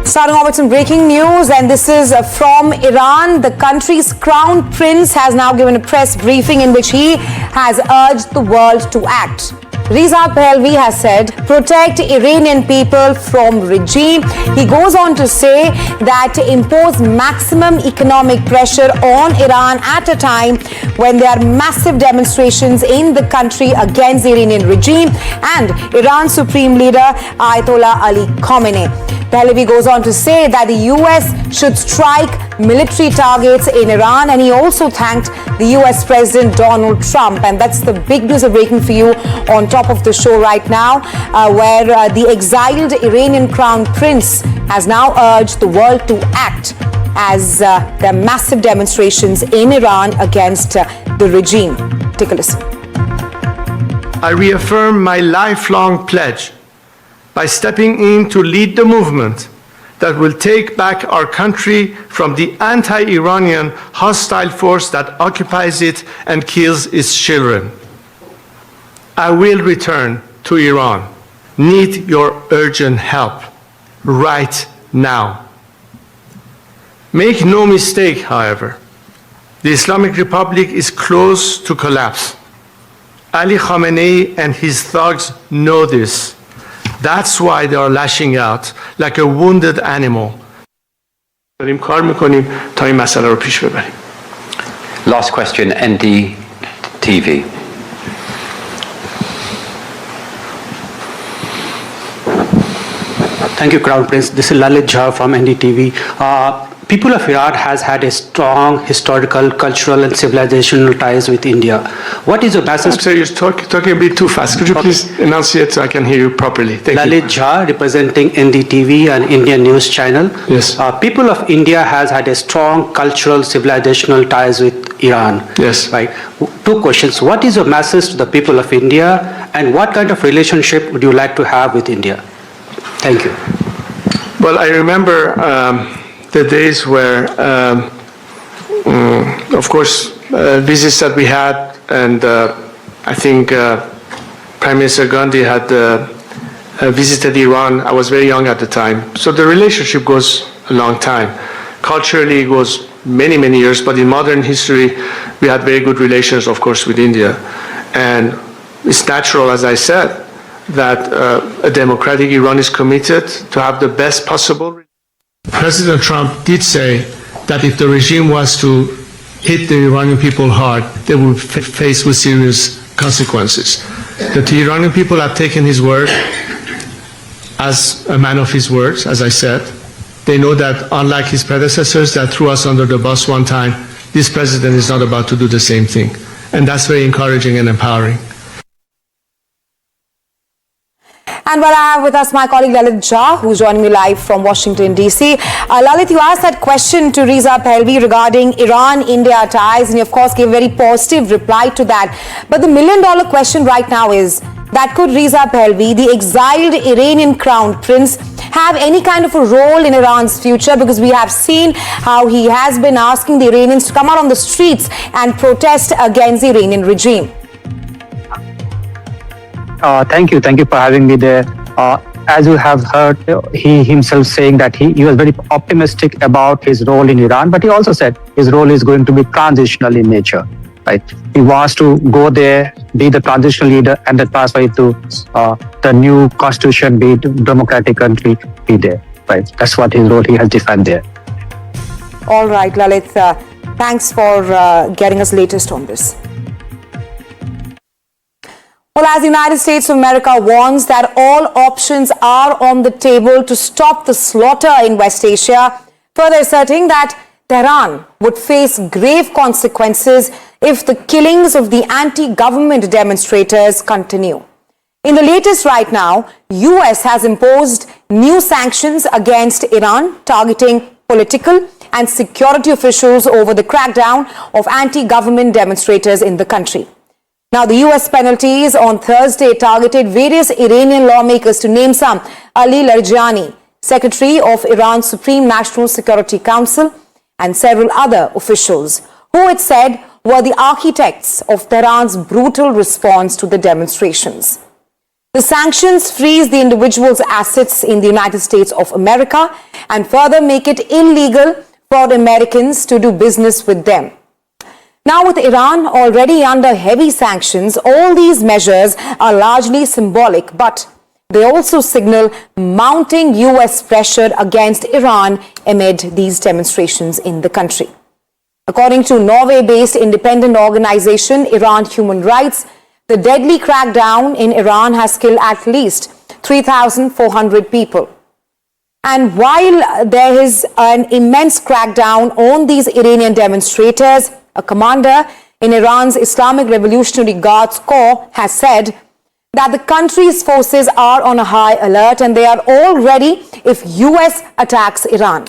Starting off with some breaking news, and this is from Iran. The country's crown prince has now given a press briefing in which he has urged the world to act. Reza Pahlavi has said, protect Iranian people from regime. He goes on to say that to impose maximum economic pressure on Iran at a time when there are massive demonstrations in the country against the Iranian regime and Iran's supreme leader Ayatollah Khamenei. Pahlavi goes on to say that the US should strike military targets in Iran, and he also thanked the US President Donald Trump. And that's the big news of breaking for you on top of the show right now, where the exiled Iranian crown prince has now urged the world to act as there are massive demonstrations in Iran against the regime. Take a listen. I reaffirm my lifelong pledge by stepping in to lead the movement that will take back our country from the anti-Iranian hostile force that occupies it and kills its children. I will return to Iran. Need your urgent help right now. Make no mistake, however, the Islamic Republic is close to collapse. Ali Khamenei and his thugs know this. That's why they are lashing out like a wounded animal. Last question, NDTV. Thank you, Crown Prince. This is Lalit Jha from NDTV. People of Iran has had a strong historical, cultural and civilizational ties with India. What is your message? Sir, you're talking a bit too fast. Could you please enunciate so I can hear you properly? Thank you. Lalit Jha, representing NDTV, an Indian news channel. Yes. People of India has had a strong cultural, civilizational ties with Iran. Yes. Right. Two questions. What is your message to the people of India, and what kind of relationship would you like to have with India? Thank you. Well, I remember the days where, of course, visits that we had, and I think Prime Minister Gandhi had visited Iran. I was very young at the time. So the relationship goes a long time. Culturally, it goes many, many years, but in modern history, we had very good relations, of course, with India. And it's natural, as I said, that a democratic Iran is committed to have the best possible. President Trump did say that if the regime was to hit the Iranian people hard, they would face with serious consequences. The Iranian people have taken his word as a man of his words, as I said. They know that unlike his predecessors that threw us under the bus one time, this president is not about to do the same thing. And that's very encouraging and empowering. And while I have with us my colleague Lalit Jha, who's joining me live from Washington, D.C. Lalit, you asked that question to Reza Pahlavi regarding Iran-India ties, and you, of course, gave a very positive reply to that. But the million-dollar question right now is that could Reza Pahlavi, the exiled Iranian crown prince, have any kind of a role in Iran's future? Because we have seen how he has been asking the Iranians to come out on the streets and protest against the Iranian regime. Thank you for having me there. As you have heard, he himself saying that he was very optimistic about his role in Iran, but he also said his role is going to be transitional in nature. Right? He wants to go there, be the transitional leader, and then transfer it to the new constitution, be democratic country, be there. Right? That's what his role he has defined there. All right, Lalit. Thanks for getting us latest on this. Well, as the United States of America warns that all options are on the table to stop the slaughter in West Asia, further asserting that Tehran would face grave consequences if the killings of the anti-government demonstrators continue. In the latest right now, US has imposed new sanctions against Iran, targeting political and security officials over the crackdown of anti-government demonstrators in the country. Now, the US penalties on Thursday targeted various Iranian lawmakers, to name some: Ali Larijani, Secretary of Iran's Supreme National Security Council, and several other officials, who it said were the architects of Tehran's brutal response to the demonstrations. The sanctions freeze the individual's assets in the United States of America and further make it illegal for Americans to do business with them. Now, with Iran already under heavy sanctions, all these measures are largely symbolic, but they also signal mounting US pressure against Iran amid these demonstrations in the country. According to Norway-based independent organization Iran Human Rights, the deadly crackdown in Iran has killed at least 3,400 people. And while there is an immense crackdown on these Iranian demonstrators, a commander in Iran's Islamic Revolutionary Guards Corps has said that the country's forces are on a high alert and they are all ready if US attacks Iran.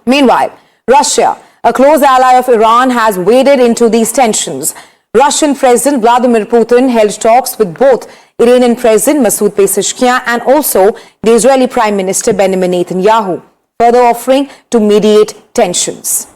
Meanwhile, Russia, a close ally of Iran, has waded into these tensions. Russian President Vladimir Putin held talks with both Iranian President Masoud Pezeshkian and also the Israeli Prime Minister Benjamin Netanyahu, further offering to mediate tensions.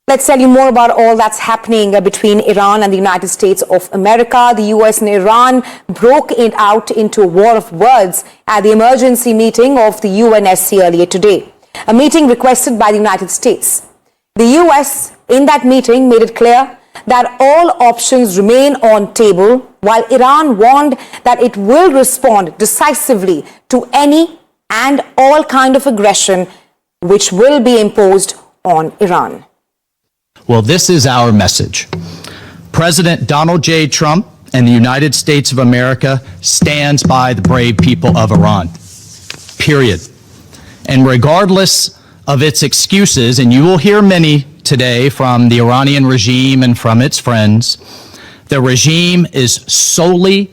Let's tell you more about all that's happening between Iran and the United States of America. The US and Iran broke it out into a war of words at the emergency meeting of the UNSC earlier today, a meeting requested by the United States. The US in that meeting made it clear that all options remain on table, while Iran warned that it will respond decisively to any and all kind of aggression which will be imposed on Iran. Well, this is our message. President Donald J. Trump and the United States of America stands by the brave people of Iran, period. And regardless of its excuses, and you will hear many today from the Iranian regime and from its friends, the regime is solely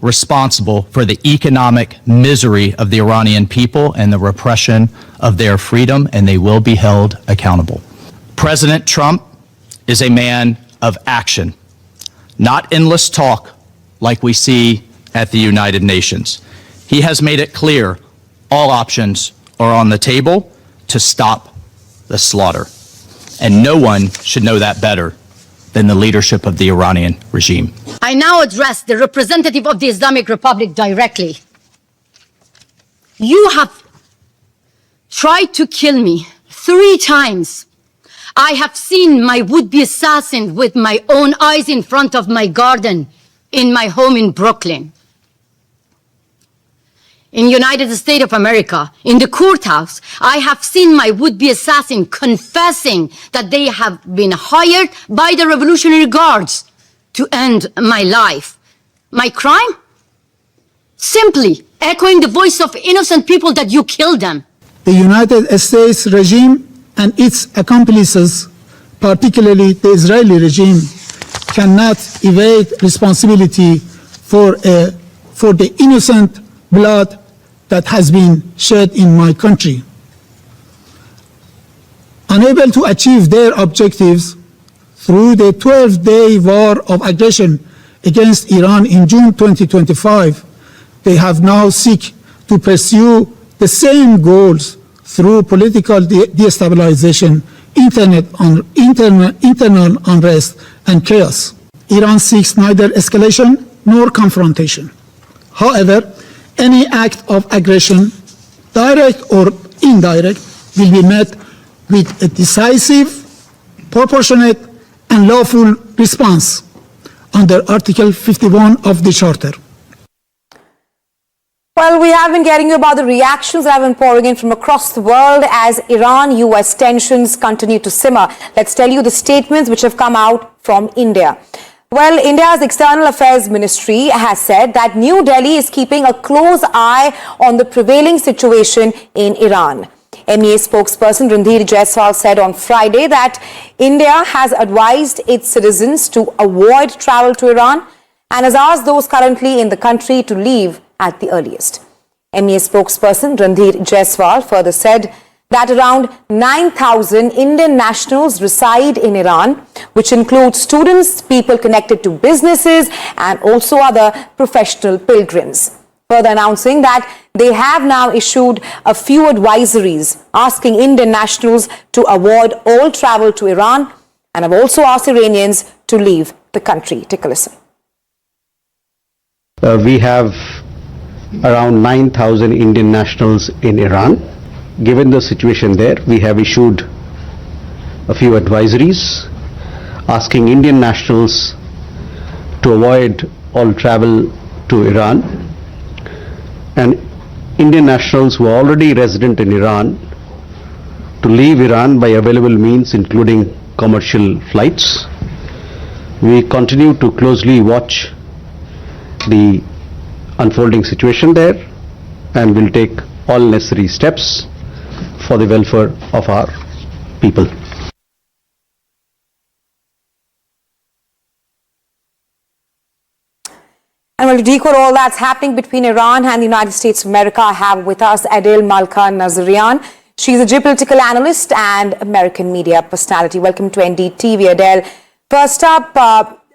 responsible for the economic misery of the Iranian people and the repression of their freedom, and they will be held accountable. President Trump is a man of action, not endless talk like we see at the United Nations. He has made it clear all options are on the table to stop the slaughter. And no one should know that better than the leadership of the Iranian regime. I now address the representative of the Islamic Republic directly. You have tried to kill me 3 times. I have seen my would-be assassin with my own eyes in front of my garden in my home in Brooklyn. In United States of America, in the courthouse, I have seen my would-be assassin confessing that they have been hired by the Revolutionary Guards to end my life. My crime? Simply echoing the voice of innocent people that you killed them. The United States regime and its accomplices, particularly the Israeli regime, cannot evade responsibility for the innocent blood that has been shed in my country. Unable to achieve their objectives through the 12-day war of aggression against Iran in June 2025, they have now seek to pursue the same goals through political destabilization, internal unrest, and chaos. Iran seeks neither escalation nor confrontation. However, any act of aggression, direct or indirect, will be met with a decisive, proportionate, and lawful response under Article 51 of the Charter. Well, we have been getting you about the reactions that have been pouring in from across the world as Iran-US tensions continue to simmer. Let's tell you the statements which have come out from India. Well, India's External Affairs Ministry has said that New Delhi is keeping a close eye on the prevailing situation in Iran. MEA spokesperson Randhir Jaiswal said on Friday that India has advised its citizens to avoid travel to Iran and has asked those currently in the country to leave at the earliest. MEA spokesperson Randhir Jaiswal further said that around 9,000 Indian nationals reside in Iran, which includes students, people connected to businesses, and also other professional pilgrims. Further announcing that they have now issued a few advisories asking Indian nationals to avoid all travel to Iran and have also asked Iranians to leave the country. Take a listen. We have around 9,000 Indian nationals in Iran. Given the situation there, we have issued a few advisories asking Indian nationals to avoid all travel to Iran, and Indian nationals who are already resident in Iran to leave Iran by available means, including commercial flights. We continue to closely watch the unfolding situation there and will take all necessary steps for the welfare of our people. And we'll decode all that's happening between Iran and the United States of America. I have with us Adil Malka Nazarian. She's a geopolitical analyst and American media personality. Welcome to NDTV, Adil. First up,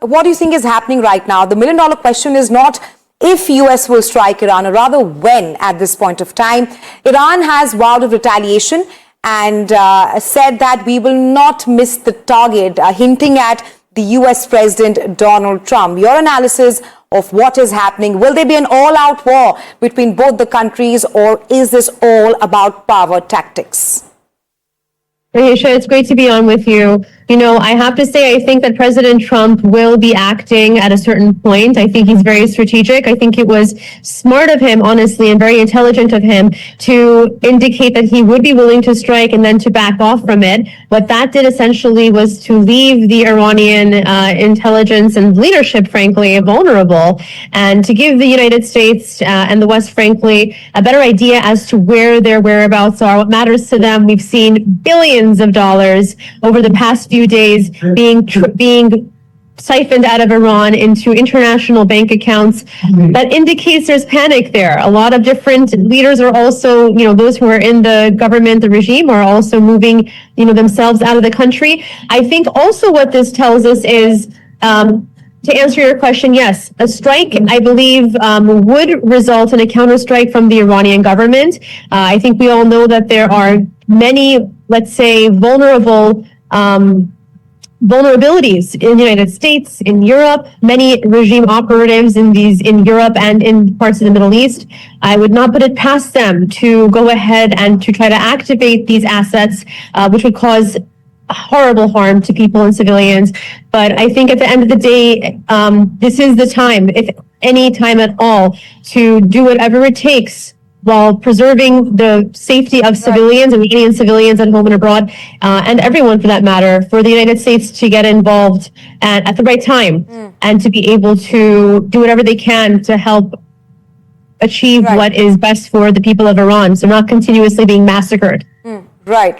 what do you think is happening right now? The million-dollar question is not if US will strike Iran, or rather when at this point of time. Iran has vowed of retaliation and said that we will not miss the target, hinting at the US President Donald Trump. Your analysis of what is happening. Will there be an all-out war between both the countries, or is this all about power tactics? Aisha, it's great to be on with you. You know, I have to say, I think that President Trump will be acting at a certain point. I think he's very strategic. I think it was smart of him, honestly, and very intelligent of him to indicate that he would be willing to strike and then to back off from it. What that did essentially was to leave the Iranian intelligence and leadership, frankly, vulnerable, and to give the United States and the West, frankly, a better idea as to where their whereabouts are, what matters to them. We've seen billions of dollars over the past few days being siphoned out of Iran into international bank accounts. That indicates there's panic there. A lot of different leaders are also, you know, those who are in the government, the regime, are also moving, you know, themselves out of the country. I think also what this tells us is, to answer your question, yes, a strike, I believe, would result in a counterstrike from the Iranian government. I think we all know that there are many, let's say, vulnerabilities in the United States, in Europe, many regime operatives in Europe and in parts of the Middle East. I would not put it past them to go ahead and to try to activate these assets, which would cause horrible harm to people and civilians. But I think at the end of the day, this is the time, if any time at all, to do whatever it takes while preserving the safety of civilians, Iranian civilians at home and abroad, and everyone for that matter, for the United States to get involved at the right time and to be able to do whatever they can to help achieve what is best for the people of Iran, so not continuously being massacred. Right.